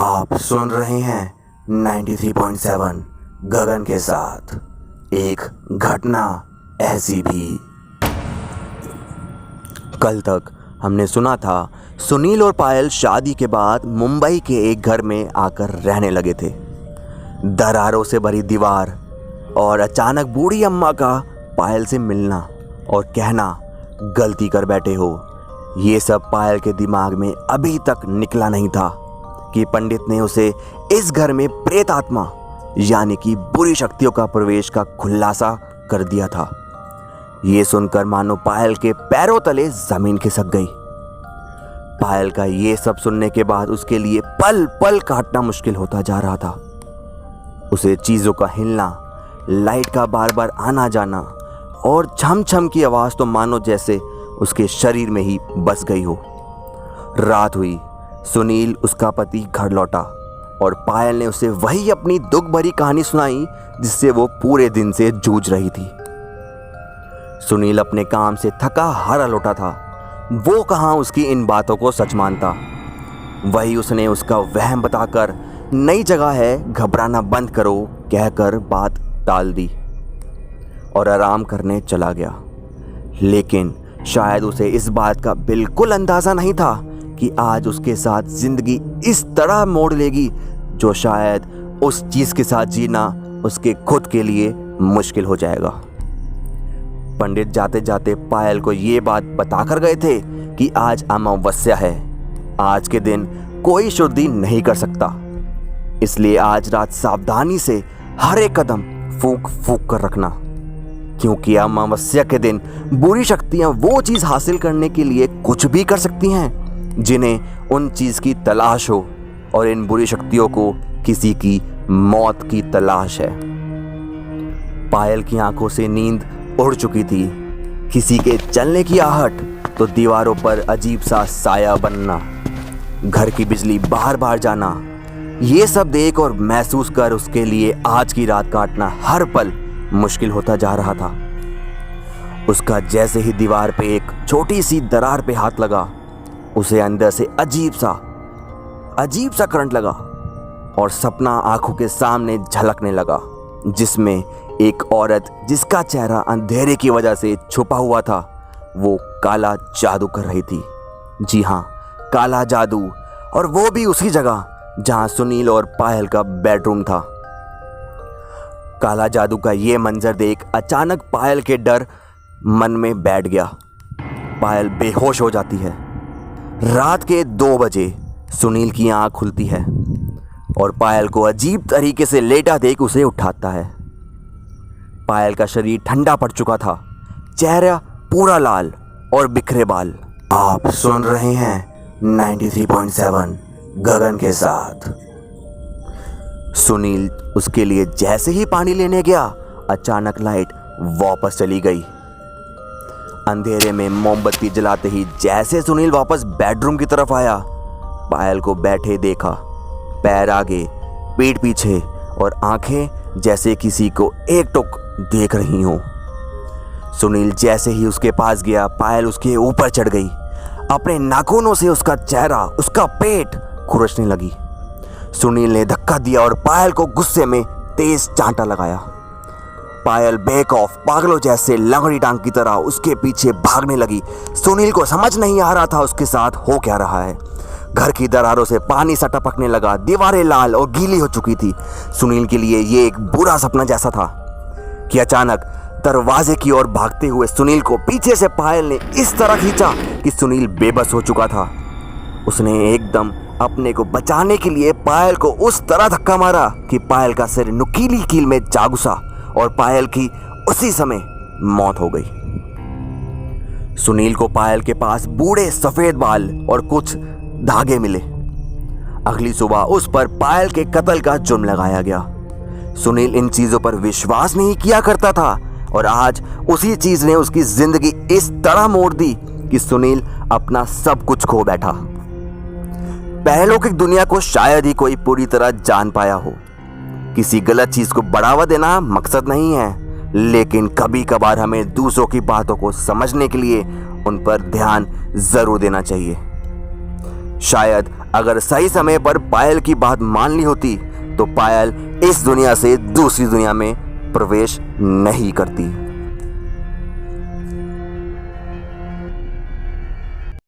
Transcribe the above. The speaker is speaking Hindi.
आप सुन रहे हैं 93.7 गगन के साथ एक घटना ऐसी भी। कल तक हमने सुना था सुनील और पायल शादी के बाद मुंबई के एक घर में आकर रहने लगे थे। दरारों से भरी दीवार और अचानक बूढ़ी अम्मा का पायल से मिलना और कहना गलती कर बैठे हो, ये सब पायल के दिमाग में अभी तक निकला नहीं था कि पंडित ने उसे इस घर में प्रेत आत्मा यानी कि बुरी शक्तियों का प्रवेश का खुलासा कर दिया था। ये सुनकर मानो पायल के पैरों तले जमीन खिसक गई। पायल का ये सब सुनने के बाद उसके लिए पल पल काटना मुश्किल होता जा रहा था। उसे चीजों का हिलना, लाइट का बार बार आना जाना और छम छम की आवाज तो मानो जैसे उसके शरीर में ही बस गई हो। रात हुई, सुनील उसका पति घर लौटा और पायल ने उसे वही अपनी दुख भरी कहानी सुनाई जिससे वो पूरे दिन से जूझ रही थी। सुनील अपने काम से थका हारा लौटा था। वो कहाँ उसकी इन बातों को सच मानता। वही उसने उसका वहम बताकर नई जगह है घबराना बंद करो कहकर बात टाल दी और आराम करने चला गया। लेकिन शायद उसे इस बात का बिल्कुल अंदाजा नहीं था कि आज उसके साथ जिंदगी इस तरह मोड़ लेगी जो शायद उस चीज के साथ जीना उसके खुद के लिए मुश्किल हो जाएगा। पंडित जाते जाते पायल को ये बात बताकर गए थे कि आज अमावस्या है, आज के दिन कोई शुद्धि नहीं कर सकता, इसलिए आज रात सावधानी से हर एक कदम फूंक फूंक कर रखना, क्योंकि अमावस्या के दिन बुरी शक्तियां वो चीज हासिल करने के लिए कुछ भी कर सकती हैं जिन्हें उन चीज की तलाश हो, और इन बुरी शक्तियों को किसी की मौत की तलाश है। पायल की आंखों से नींद उड़ चुकी थी। किसी के चलने की आहट तो दीवारों पर अजीब सा साया बनना, घर की बिजली बार बार जाना, ये सब देख और महसूस कर उसके लिए आज की रात काटना हर पल मुश्किल होता जा रहा था। उसका जैसे ही दीवार पे एक छोटी सी दरार पे हाथ लगा, उसे अंदर से अजीब सा करंट लगा और सपना आंखों के सामने झलकने लगा, जिसमें एक औरत जिसका चेहरा अंधेरे की वजह से छुपा हुआ था, वो काला जादू कर रही थी। जी हाँ, काला जादू, और वो भी उसी जगह जहां सुनील और पायल का बेडरूम था। काला जादू का ये मंजर देख अचानक पायल के डर मन में बैठ गया। पायल बेहोश हो जाती है। रात के 2 बजे सुनील की आंख खुलती है और पायल को अजीब तरीके से लेटा देख उसे उठाता है। पायल का शरीर ठंडा पड़ चुका था, चेहरा पूरा लाल और बिखरे बाल। आप सुन रहे हैं 93.7 गगन के साथ। सुनील उसके लिए जैसे ही पानी लेने गया, अचानक लाइट वापस चली गई। अंधेरे में मोमबत्ती जलाते ही जैसे सुनील वापस बेडरूम की तरफ आया, पायल को बैठे देखा, पैर आगे, पीठ पीछे और आंखें जैसे किसी को एकटक देख रही हों। सुनील जैसे ही उसके पास गया, पायल उसके ऊपर चढ़ गई। अपने नाखूनों से उसका चेहरा, उसका पेट खुरचने लगी। सुनील ने धक्का दिया और पायल को गुस्से में तेज चांटा लगाया। पायल बेक ऑफ पागलों जैसे लंगड़ी टांग की तरह उसके पीछे भागने लगी। सुनील को समझ नहीं आ रहा था उसके साथ हो क्या रहा है। घर की दरारों से पानी सा टपकने लगा, दीवारें लाल और गीली हो चुकी थी। सुनील के लिए ये एक बुरा सपना जैसा था कि अचानक दरवाजे की ओर भागते हुए सुनील को पीछे से पायल ने इस तरह खींचा कि सुनील बेबस हो चुका था। उसने एकदम अपने को बचाने के लिए पायल को उस तरह धक्का मारा कि पायल का सिर नुकीली कील में जा घुसा और पायल की उसी समय मौत हो गई। सुनील को पायल के पास बूढ़े सफेद बाल और कुछ धागे मिले। अगली सुबह उस पर पायल के कत्ल का जुर्म लगाया गया। सुनील इन चीजों पर विश्वास नहीं किया करता था और आज उसी चीज ने उसकी जिंदगी इस तरह मोड़ दी कि सुनील अपना सब कुछ खो बैठा। परलौकिक दुनिया को शायद ही कोई पूरी तरह जान पाया हो। किसी गलत चीज को बढ़ावा देना मकसद नहीं है, लेकिन कभी कभार हमें दूसरों की बातों को समझने के लिए उन पर ध्यान जरूर देना चाहिए। शायद अगर सही समय पर पायल की बात मान ली होती तो पायल इस दुनिया से दूसरी दुनिया में प्रवेश नहीं करती।